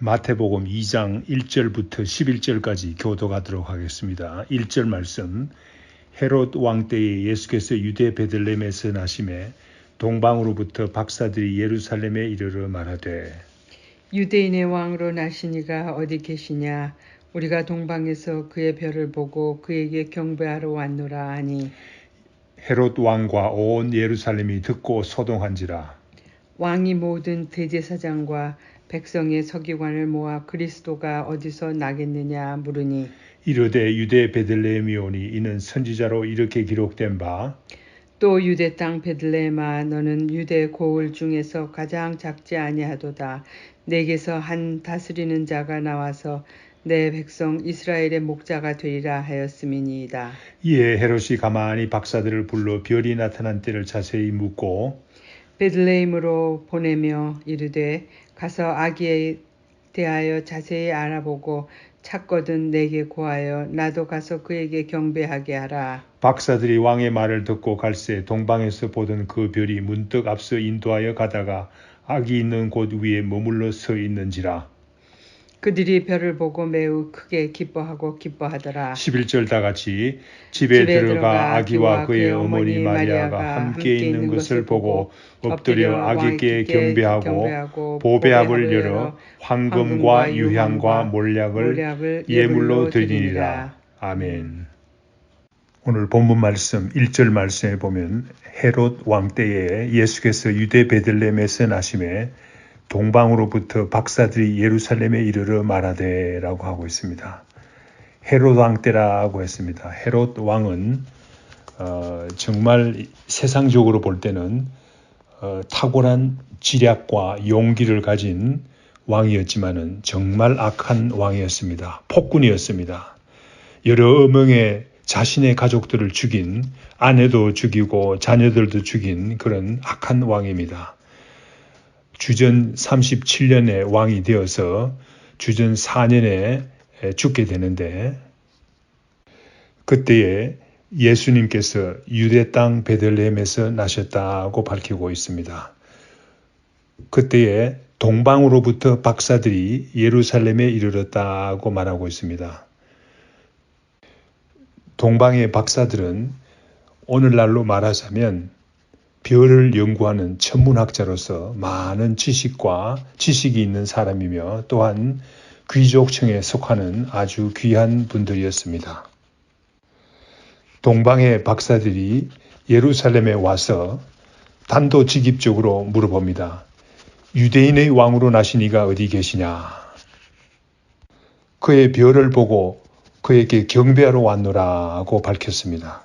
마태복음 2장 1절부터 11절까지 교독하도록 하겠습니다. 1절 말씀. 헤롯 왕 때에 예수께서 유대 베들레헴에서 나심에 동방으로부터 박사들이 예루살렘에 이르러 말하되 유대인의 왕으로 나시니가 어디 계시냐? 우리가 동방에서 그의 별을 보고 그에게 경배하러 왔노라 하니 헤롯 왕과 온 예루살렘이 듣고 소동한지라. 왕이 모든 대제사장과 백성의 서기관을 모아 그리스도가 어디서 나겠느냐 물으니 이르되 유대 베들레헴이오니 이는 선지자로 이렇게 기록된 바 또 유대 땅 베들레헴아 너는 유대 고을 중에서 가장 작지 아니하도다. 내게서 한 다스리는 자가 나와서 내 백성 이스라엘의 목자가 되리라 하였음이니이다. 이에 헤롯이 가만히 박사들을 불러 별이 나타난 때를 자세히 묻고 베들레헴으로 보내며 이르되 가서 아기에 대하여 자세히 알아보고 찾거든 내게 고하여 나도 가서 그에게 경배하게 하라. 박사들이 왕의 말을 듣고 갈새 동방에서 보던 그 별이 문득 앞서 인도하여 가다가 아기 있는 곳 위에 머물러 서 있는지라. 그들이 별을 보고 매우 크게 기뻐하더라. 11절 다같이 집에 들어가 아기와 그의 어머니 마리아가 함께 있는 것을 보고 엎드려 아기께 경배하고 보배합을 열어 황금과 유향과 몰약을 예물로 드리니라. 아멘. 오늘 본문 말씀 1절 말씀에 보면 헤롯 왕 때에 예수께서 유대 베들레헴에서 나심에 동방으로부터 박사들이 예루살렘에 이르러 말하되 라고 하고 있습니다. 헤롯 왕 때라고 했습니다. 헤롯 왕은 정말 세상적으로 볼 때는 탁월한 지략과 용기를 가진 왕이었지만은 정말 악한 왕이었습니다. 폭군이었습니다. 여러 명의 자신의 가족들을 죽인, 아내도 죽이고 자녀들도 죽인 그런 악한 왕입니다. 주전 37년에 왕이 되어서 주전 4년에 죽게 되는데 그때에 예수님께서 유대 땅 베들레헴에서 나셨다고 밝히고 있습니다. 그때에 동방으로부터 박사들이 예루살렘에 이르렀다고 말하고 있습니다. 동방의 박사들은 오늘날로 말하자면 별을 연구하는 천문학자로서 많은 지식이 있는 사람이며 또한 귀족층에 속하는 아주 귀한 분들이었습니다. 동방의 박사들이 예루살렘에 와서 단도직입적으로 물어봅니다. 유대인의 왕으로 나신 이가 어디 계시냐? 그의 별을 보고 그에게 경배하러 왔노라고 밝혔습니다.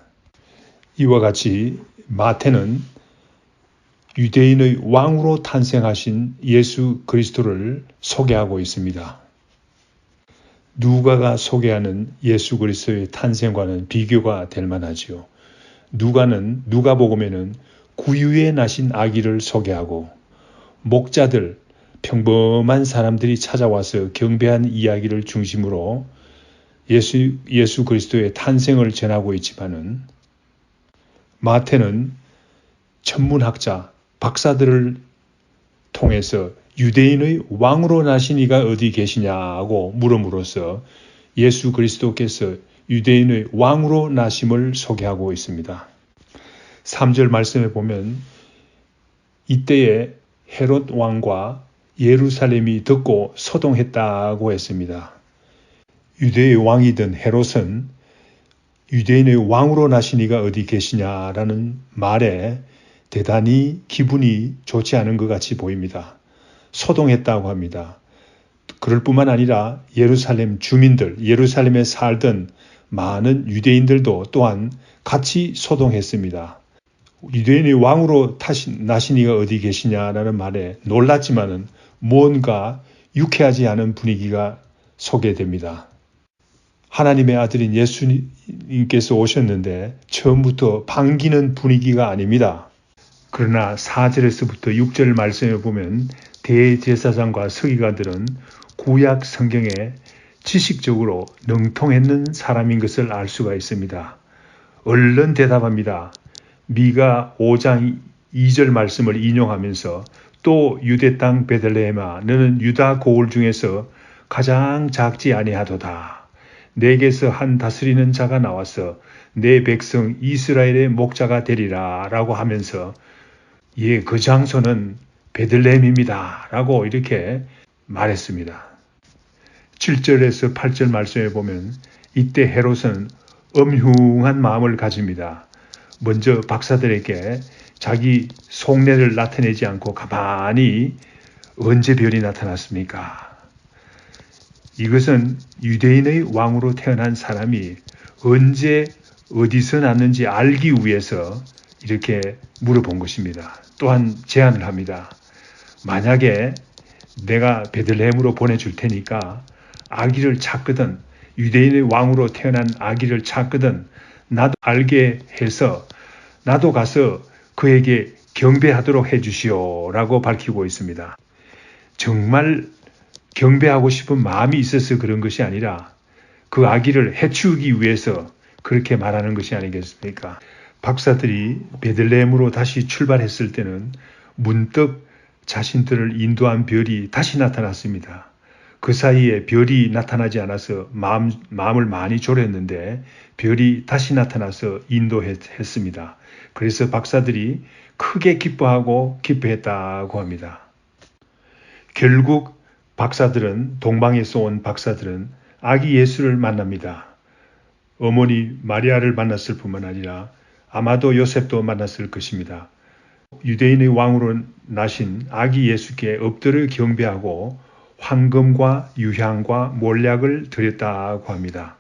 이와 같이 마태는 유대인의 왕으로 탄생하신 예수 그리스도를 소개하고 있습니다. 누가가 소개하는 예수 그리스도의 탄생과는 비교가 될 만하지요. 누가복음에는 구유에 나신 아기를 소개하고 목자들, 평범한 사람들이 찾아와서 경배한 이야기를 중심으로 예수 그리스도의 탄생을 전하고 있지만은 마태는 천문학자, 박사들을 통해서 유대인의 왕으로 나신 이가 어디 계시냐고 물음으로써 예수 그리스도께서 유대인의 왕으로 나심을 소개하고 있습니다. 3절 말씀에 보면 이때에 헤롯 왕과 예루살렘이 듣고 소동했다고 했습니다. 유대의 왕이던 헤롯은 유대인의 왕으로 나신 이가 어디 계시냐라는 말에 대단히 기분이 좋지 않은 것 같이 보입니다. 소동했다고 합니다. 그럴 뿐만 아니라 예루살렘 주민들, 예루살렘에 살던 많은 유대인들도 또한 같이 소동했습니다. 유대인의 왕으로 나신 이가 어디 계시냐라는 말에 놀랐지만은 뭔가 유쾌하지 않은 분위기가 소개됩니다. 하나님의 아들인 예수님께서 오셨는데 처음부터 반기는 분위기가 아닙니다. 그러나 4절에서부터 6절 말씀에 보면 대제사장과 서기관들은 구약 성경에 지식적으로 능통했는 사람인 것을 알 수가 있습니다. 얼른 대답합니다. 미가 5장 2절 말씀을 인용하면서 또 유대 땅 베들레헴아 너는 유다 고을 중에서 가장 작지 아니하도다. 내게서 한 다스리는 자가 나와서 내 백성 이스라엘의 목자가 되리라 라고 하면서 그 장소는 베들레헴입니다 라고 이렇게 말했습니다. 7절에서 8절 말씀에 보면 이때 헤롯은 엄흉한 마음을 가집니다. 먼저 박사들에게 자기 속내를 나타내지 않고 가만히 언제 별이 나타났습니까? 이것은 유대인의 왕으로 태어난 사람이 언제 어디서 났는지 알기 위해서 이렇게 물어본 것입니다. 또한 제안을 합니다. 만약에 내가 베들레헴으로 보내줄 테니까 아기를 찾거든 유대인의 왕으로 태어난 아기를 찾거든 나도 알게 해서 나도 가서 그에게 경배하도록 해주시오 라고 밝히고 있습니다. 정말 경배하고 싶은 마음이 있어서 그런 것이 아니라 그 아기를 해치우기 위해서 그렇게 말하는 것이 아니겠습니까? 박사들이 베들레헴으로 다시 출발했을 때는 문득 자신들을 인도한 별이 다시 나타났습니다. 그 사이에 별이 나타나지 않아서 마음을 많이 졸였는데 별이 다시 나타나서 인도했습니다. 그래서 박사들이 크게 기뻐했다고 합니다. 결국 동방에서 온 박사들은 아기 예수를 만납니다. 어머니 마리아를 만났을 뿐만 아니라 아마도 요셉도 만났을 것입니다. 유대인의 왕으로 나신 아기 예수께 엎드려 경배하고 황금과 유향과 몰약을 드렸다고 합니다.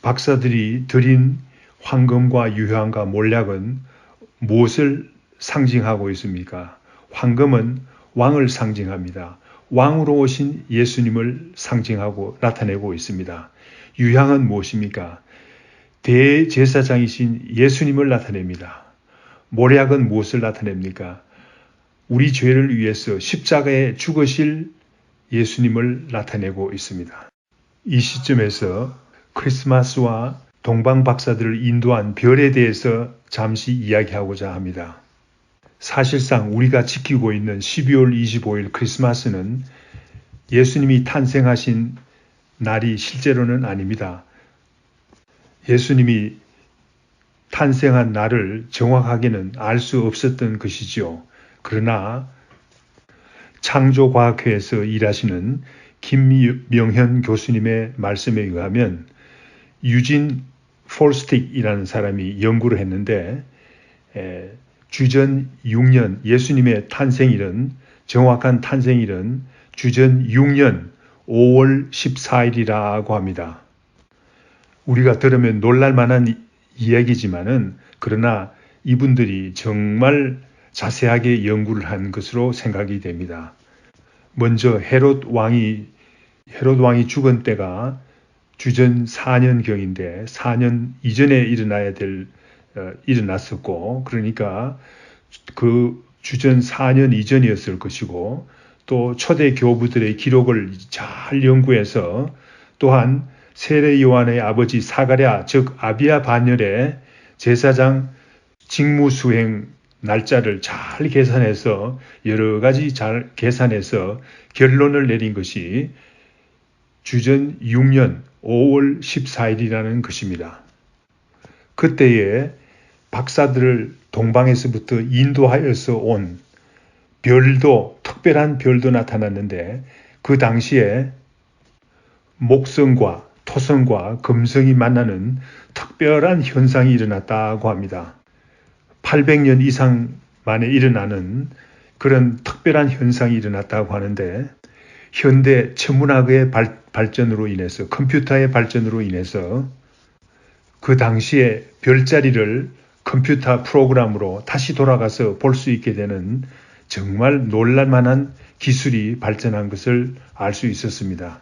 박사들이 드린 황금과 유향과 몰약은 무엇을 상징하고 있습니까? 황금은 왕을 상징합니다. 왕으로 오신 예수님을 상징하고 나타내고 있습니다. 유향은 무엇입니까? 대제사장이신 예수님을 나타냅니다. 몰약은 무엇을 나타냅니까? 우리 죄를 위해서 십자가에 죽으실 예수님을 나타내고 있습니다. 이 시점에서 크리스마스와 동방 박사들을 인도한 별에 대해서 잠시 이야기하고자 합니다. 사실상 우리가 지키고 있는 12월 25일 크리스마스는 예수님이 탄생하신 날이 실제로는 아닙니다. 예수님이 탄생한 날을 정확하게는 알 수 없었던 것이죠. 그러나 창조과학회에서 일하시는 김명현 교수님의 말씀에 의하면 유진 폴스틱이라는 사람이 연구를 했는데 주전 6년 예수님의 탄생일은 정확한 탄생일은 주전 6년 5월 14일이라고 합니다. 우리가 들으면 놀랄만한 이야기지만은 그러나 이분들이 정말 자세하게 연구를 한 것으로 생각이 됩니다. 먼저 헤롯 왕이 죽은 때가 주전 4년경인데 4년 이전에 일어났었고 그러니까 그 주전 4년 이전이었을 것이고 또 초대 교부들의 기록을 잘 연구해서 또한 세례 요한의 아버지 사가랴 즉 아비야 반열의 제사장 직무 수행 날짜를 잘 계산해서 여러 가지 잘 계산해서 결론을 내린 것이 주전 6년 5월 14일이라는 것입니다. 그때에 박사들을 동방에서부터 인도하여서 온 특별한 별도 나타났는데 그 당시에 목성과 토성과 금성이 만나는 특별한 현상이 일어났다고 합니다. 800년 이상 만에 일어나는 그런 특별한 현상이 일어났다고 하는데 현대 천문학의 발전으로 인해서 컴퓨터의 발전으로 인해서 그 당시에 별자리를 컴퓨터 프로그램으로 다시 돌아가서 볼 수 있게 되는 정말 놀랄만한 기술이 발전한 것을 알 수 있었습니다.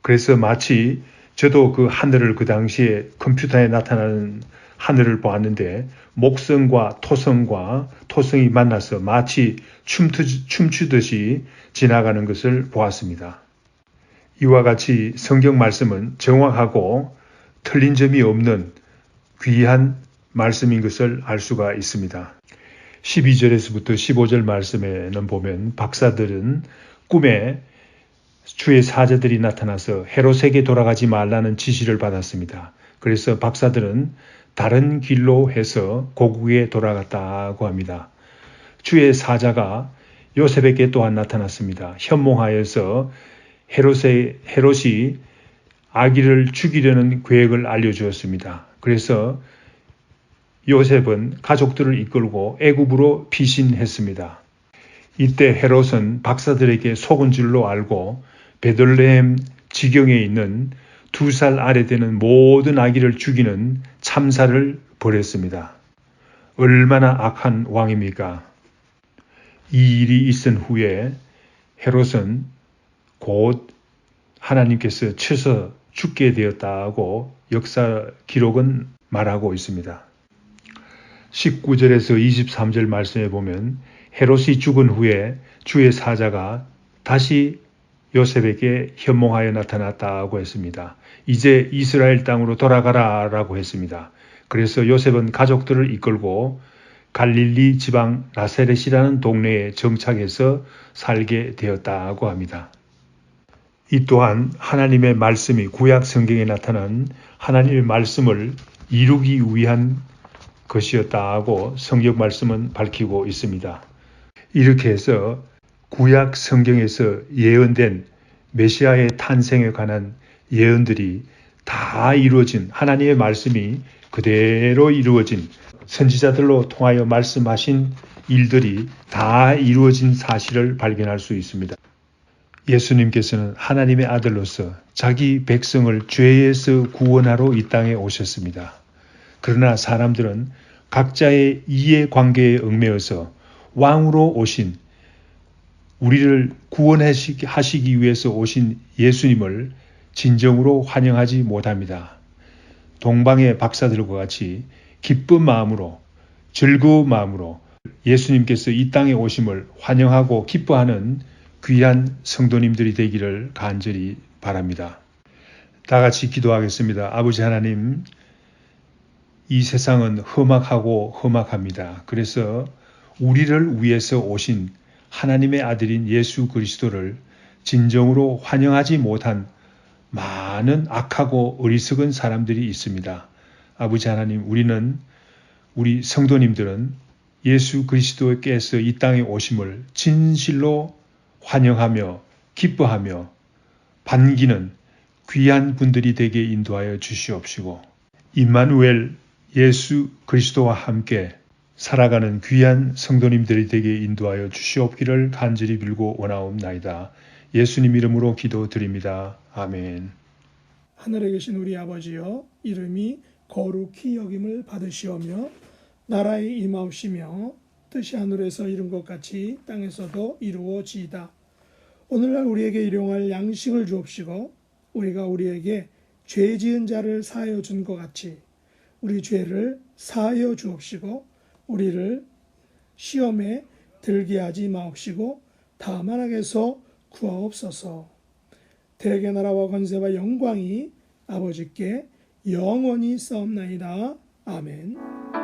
그래서 마치 저도 그 하늘을 그 당시에 컴퓨터에 나타나는 하늘을 보았는데 목성과 토성이 만나서 마치 춤추듯이 지나가는 것을 보았습니다. 이와 같이 성경 말씀은 정확하고 틀린 점이 없는 귀한 말씀인 것을 알 수가 있습니다. 12절에서부터 15절 말씀에는 보면 박사들은 꿈에 주의 사자들이 나타나서 헤롯에게 돌아가지 말라는 지시를 받았습니다. 그래서 박사들은 다른 길로 해서 고국에 돌아갔다고 합니다. 주의 사자가 요셉에게 또한 나타났습니다. 현몽하여서 헤롯이 아기를 죽이려는 계획을 알려주었습니다. 그래서 요셉은 가족들을 이끌고 애굽으로 피신했습니다. 이때 헤롯은 박사들에게 속은 줄로 알고 베들레헴 지경에 있는 2살 아래 되는 모든 아기를 죽이는 참사를 벌였습니다. 얼마나 악한 왕입니까? 이 일이 있은 후에 헤롯은 곧 하나님께서 쳐서 죽게 되었다고 역사 기록은 말하고 있습니다. 19절에서 23절 말씀에 보면 헤롯이 죽은 후에 주의 사자가 다시 요셉에게 현몽하여 나타났다고 했습니다. 이제 이스라엘 땅으로 돌아가라 라고 했습니다. 그래서 요셉은 가족들을 이끌고 갈릴리 지방 나사렛이라는 동네에 정착해서 살게 되었다고 합니다. 이 또한 하나님의 말씀이 구약 성경에 나타난 하나님의 말씀을 이루기 위한 것이었다고 성경 말씀은 밝히고 있습니다. 이렇게 해서 구약 성경에서 예언된 메시아의 탄생에 관한 예언들이 다 이루어진, 하나님의 말씀이 그대로 이루어진, 선지자들로 통하여 말씀하신 일들이 다 이루어진 사실을 발견할 수 있습니다. 예수님께서는 하나님의 아들로서 자기 백성을 죄에서 구원하러 이 땅에 오셨습니다. 그러나 사람들은 각자의 이해관계에 얽매여서 왕으로 오신, 우리를 구원하시기 위해서 오신 예수님을 진정으로 환영하지 못합니다. 동방의 박사들과 같이 기쁜 마음으로, 즐거운 마음으로 예수님께서 이 땅에 오심을 환영하고 기뻐하는 귀한 성도님들이 되기를 간절히 바랍니다. 다 같이 기도하겠습니다. 아버지 하나님, 이 세상은 험악하고 험악합니다. 그래서 우리를 위해서 오신 하나님의 아들인 예수 그리스도를 진정으로 환영하지 못한 많은 악하고 어리석은 사람들이 있습니다. 아버지 하나님, 우리 성도님들은 예수 그리스도께서 이 땅에 오심을 진실로 환영하며 기뻐하며 반기는 귀한 분들이 되게 인도하여 주시옵시고, 임마누엘 예수 그리스도와 함께 살아가는 귀한 성도님들이 되게 인도하여 주시옵기를 간절히 빌고 원하옵나이다. 예수님 이름으로 기도드립니다. 아멘. 하늘에 계신 우리 아버지여, 이름이 거룩히 여김을 받으시오며 나라의 임하옵시며 뜻이 하늘에서 이룬 것 같이 땅에서도 이루어지이다. 오늘날 우리에게 일용할 양식을 주옵시고 우리가 우리에게 죄 지은 자를 사하여 준 것 같이 우리 죄를 사하여 주옵시고 우리를 시험에 들게 하지 마옵시고 다만 악에서 구하옵소서. 대개 나라와 권세와 영광이 아버지께 영원히 싸움나이다. 아멘.